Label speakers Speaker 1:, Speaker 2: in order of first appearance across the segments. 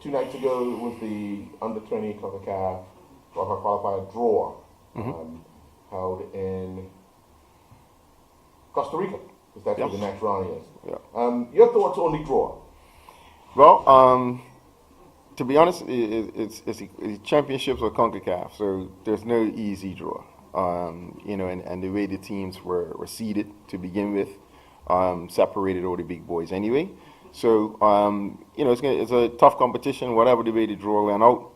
Speaker 1: 2 nights ago it was the under-20 CONCACAF qualifier draw held in Costa Rica, because that's where the next round is.
Speaker 2: Yeah.
Speaker 1: Your thoughts on the draw?
Speaker 2: Well, to be honest, it's the championships of CONCACAF, so there's no easy draw. And the way the teams were seeded to begin with separated all the big boys anyway. So, it's a tough competition. Whatever the way the draw went out,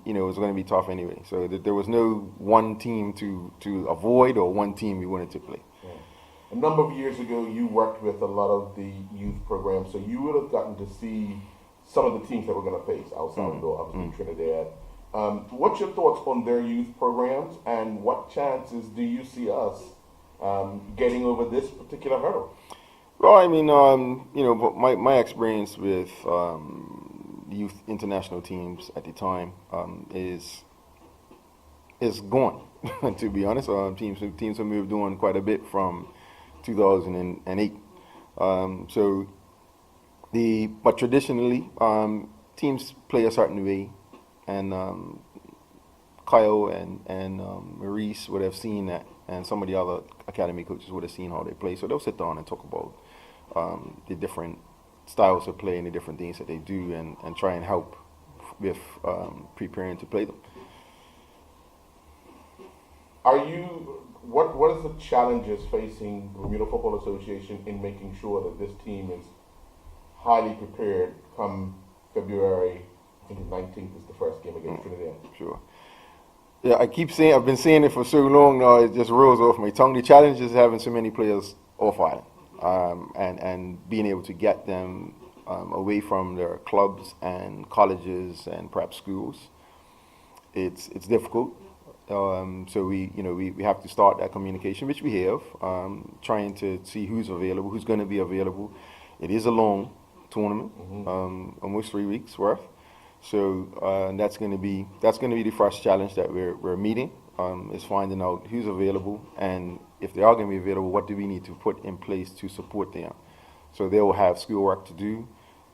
Speaker 2: it's going to be tough anyway. So there was no one team to avoid or one team we wanted to play.
Speaker 1: Yeah. A number of years ago, you worked with a lot of the youth programs, so you would have gotten to see some of the teams that we're going to face. El Salvador, obviously Trinidad. What's your thoughts on their youth programs, and what chances do you see us getting over this particular hurdle?
Speaker 2: Well, I mean, but my experience with youth international teams at the time is gone. To be honest, teams have moved on quite a bit from 2008. But traditionally, teams play a certain way, and Kyle and Maurice would have seen that, and some of the other academy coaches would have seen how they play. So they'll sit down and talk about the different styles of play and the different things that they do, and try and help with preparing to play them.
Speaker 1: What is the challenges facing Bermuda Football Association in making sure that this team is highly prepared come February? I think the 19th is the first game against Trinidad.
Speaker 2: Sure. Yeah, I've been saying it for so long now, it just rolls off my tongue. The challenge is having so many players off island, and being able to get them away from their clubs and colleges and perhaps schools. It's difficult. So we have to start that communication, which we have, trying to see who's available, who's going to be available. It is a long tournament, almost 3 weeks worth. So that's going to be the first challenge that we're meeting, is finding out who's available, and if they are going to be available, what do we need to put in place to support them. So they will have schoolwork to do.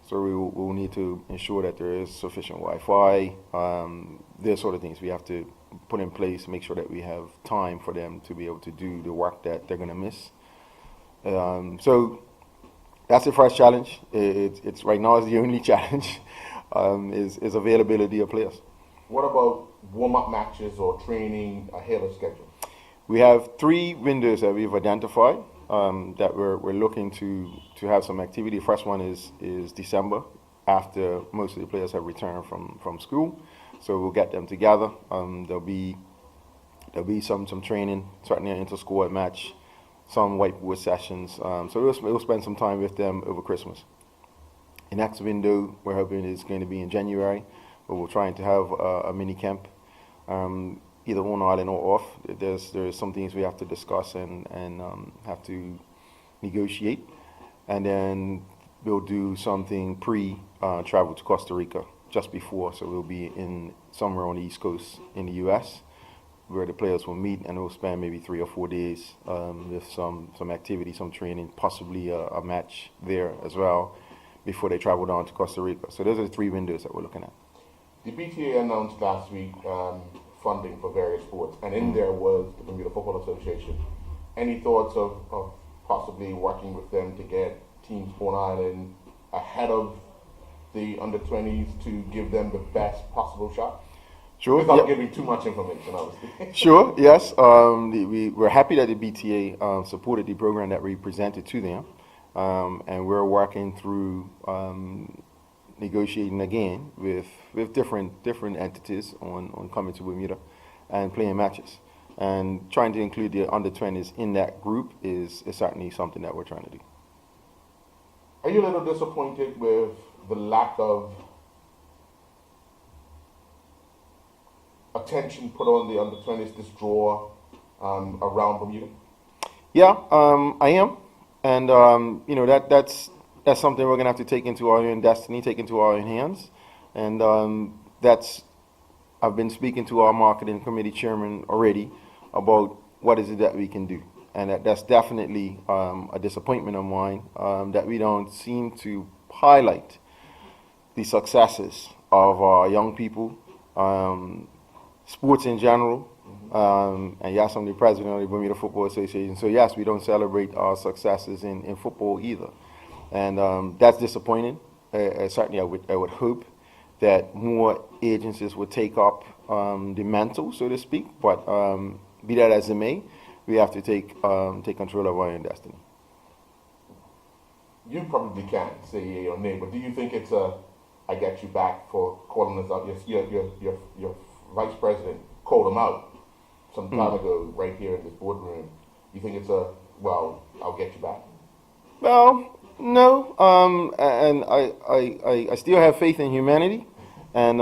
Speaker 2: So we'll need to ensure that there is sufficient Wi-Fi, those sort of things we have to put in place, make sure that we have time for them to be able to do the work that they're going to miss. So that's the first challenge. It's right now is the only challenge, is availability of players.
Speaker 1: What about warm-up matches or training ahead of schedule?
Speaker 2: We have 3 windows that we've identified that we're looking to have some activity. The first one is December, after most of the players have returned from school. So we'll get them together. There'll be some training, certainly an inter-squad match, some whiteboard sessions. So we'll spend some time with them over Christmas. The next window we're hoping is going to be in January, where we're trying to have a mini camp, either on island or off. There's some things we have to discuss and have to negotiate, and then we'll do something travel to Costa Rica just before. So we'll be in somewhere on the East Coast in the U.S., where the players will meet, and we'll spend maybe 3 or 4 days with some activity, some training, possibly a match there as well, before they travel down to Costa Rica. So those are the 3 windows that we're looking at.
Speaker 1: The BTA announced last week funding for various sports, and in there was the Bermuda Football Association. Any thoughts of possibly working with them to get teams on island ahead of the under-20s to give them the best possible shot?
Speaker 2: Sure.
Speaker 1: Without giving too much information, obviously.
Speaker 2: Sure, yes. We're happy that the BTA supported the program that we presented to them, and we're working through negotiating again with different entities on coming to Bermuda and playing matches. And trying to include the under-20s in that group is certainly something that we're trying to do.
Speaker 1: Are you a little disappointed with the lack of attention put on the under-20s, this draw around Bermuda?
Speaker 2: Yeah, I am. And, that's something we're going to have to take into our own destiny, take into our own hands. And I've been speaking to our marketing committee chairman already about what is it that we can do. And that's definitely a disappointment of mine, that we don't seem to highlight the successes of our young people, sports in general, and yes, I'm the president of the Bermuda Football Association. So yes, we don't celebrate our successes in football either, and that's disappointing. Certainly, I would hope that more agencies would take up the mantle, so to speak. But be that as it may, we have to take control of our own destiny.
Speaker 1: You probably can't say yea or nay, but do you think it's I got you back for calling us out? Your vice president called him out some time ago right here in this boardroom. You think it's well, I'll get you back?
Speaker 2: Well, no, and I still have faith in humanity, and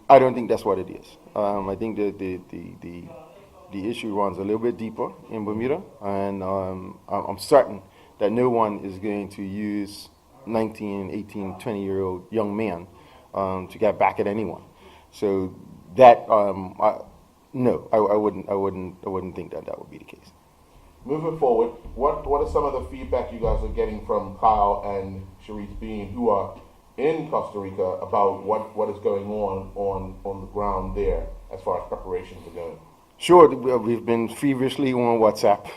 Speaker 2: I don't think that's what it is. I think that the issue runs a little bit deeper in Bermuda, and I'm certain that no one is going to use 19, 18, 20-year-old young men to get back at anyone. So that no, I wouldn't think that would be the case.
Speaker 1: Moving forward, what are some of the feedback you guys are getting from Kyle and Sharice Bean, who are in Costa Rica, about what is going on the ground there as far as preparations are going?
Speaker 2: Sure, we've been feverishly on WhatsApp,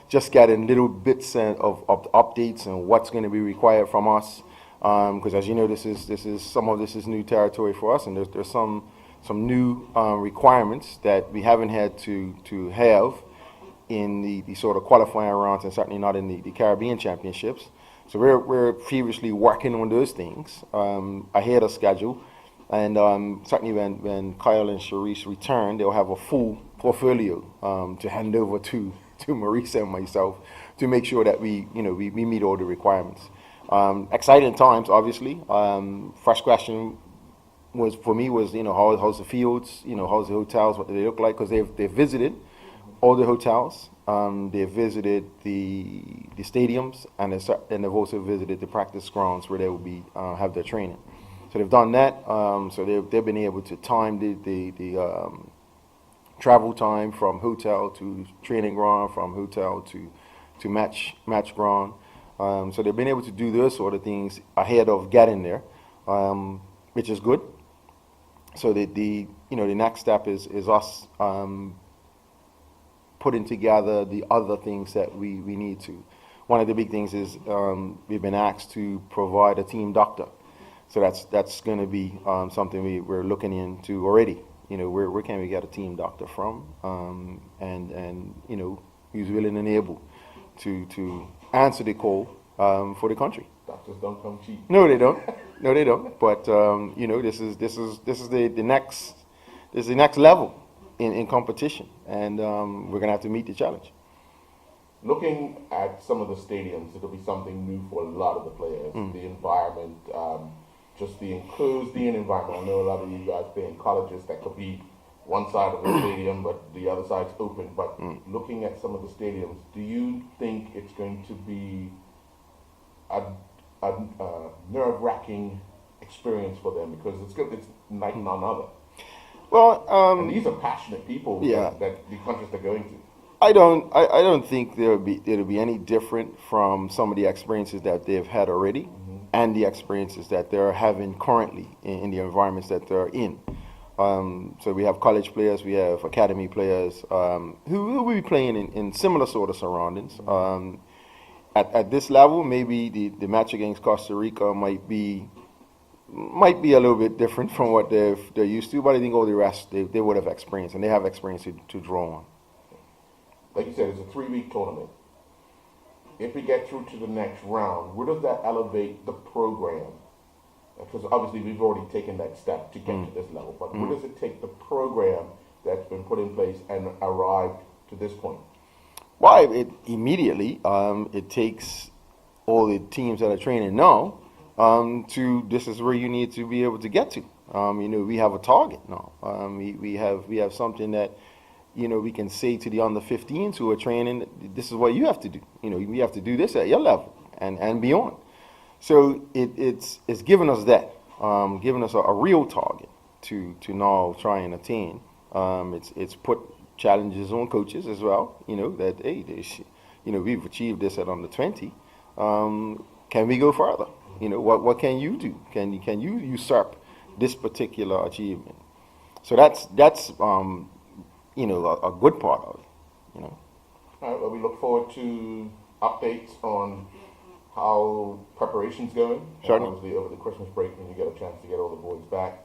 Speaker 2: just getting little bits of updates and what's going to be required from us. Because as you know, this is some of this is new territory for us, and there's some new requirements that we haven't had to have in the sort of qualifying rounds, and certainly not in the Caribbean Championships. So we're feverishly working on those things ahead of schedule. And certainly when Kyle and Sharice return, they'll have a full portfolio to hand over to Marisa and myself to make sure that we meet all the requirements. Exciting times, obviously. First question was how's the fields, how's the hotels, what do they look like? Because they've visited all the hotels, they've visited the stadiums, and they've also visited the practice grounds where they will be have their training. So they've done that. So they've been able to time the travel time from hotel to training ground, from hotel to match ground. So they've been able to do those sort of things ahead of getting there, which is good. So the next step is us putting together the other things that we need to. One of the big things is we've been asked to provide a team doctor. So that's going to be something we're looking into already. Where can we get a team doctor from, and who's willing and able to answer the call for the country.
Speaker 1: Doctors don't come cheap.
Speaker 2: No, they don't. No, they don't. But this is the next level in competition, and we're gonna have to meet the challenge.
Speaker 1: Looking at some of the stadiums, it'll be something new for a lot of the players. The environment, just the enclosed environment. I know a lot of you guys play in colleges that could be one side of the stadium, but the other side's open. But looking at some of the stadiums, do you think it's going to be a nerve-wracking experience for them? Because it's like none other.
Speaker 2: Well,
Speaker 1: and these are passionate people that the countries they're going to.
Speaker 2: I don't think it'll be any different from some of the experiences that they've had already, and the experiences that they're having currently in the environments that they're in. So we have college players, we have academy players who will be playing in similar sort of surroundings. At this level, maybe the match against Costa Rica might be a little bit different from what they're used to, but I think all the rest they would have experience, and they have experience to draw on.
Speaker 1: Like you said, it's a 3-week tournament. If we get through to the next round, where does that elevate the program? Because obviously we've already taken that step to get to this level, but where does it take the program that's been put in place and arrived to this point?
Speaker 2: Well, it immediately it takes all the teams that are training now this is where you need to be able to get to. We have a target now. We have something that we can say to the under 15s who are training, this is what you have to do. You have to do this at your level and beyond. So it's given us that, given us a real target to now try and attain. It's put challenges on coaches as well. That hey, we've achieved this at under 20. Can we go further? You know, what can you do? Can you usurp this particular achievement? So that's you know, a good part of it. You know.
Speaker 1: All right, well, we look forward to updates on how preparations going.
Speaker 2: Certainly.
Speaker 1: Obviously, over the Christmas break, when you get a chance to get all the boys back,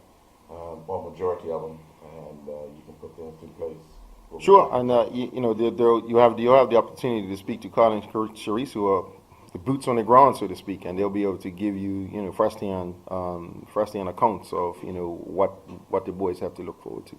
Speaker 1: or majority of them, and you can put them into place. We'll be
Speaker 2: Sure,
Speaker 1: back.
Speaker 2: and you know, you have the opportunity to speak to Colin and Sharice, who are the boots on the ground, so to speak, and they'll be able to give you, you know, firsthand accounts of, you know, what the boys have to look forward to.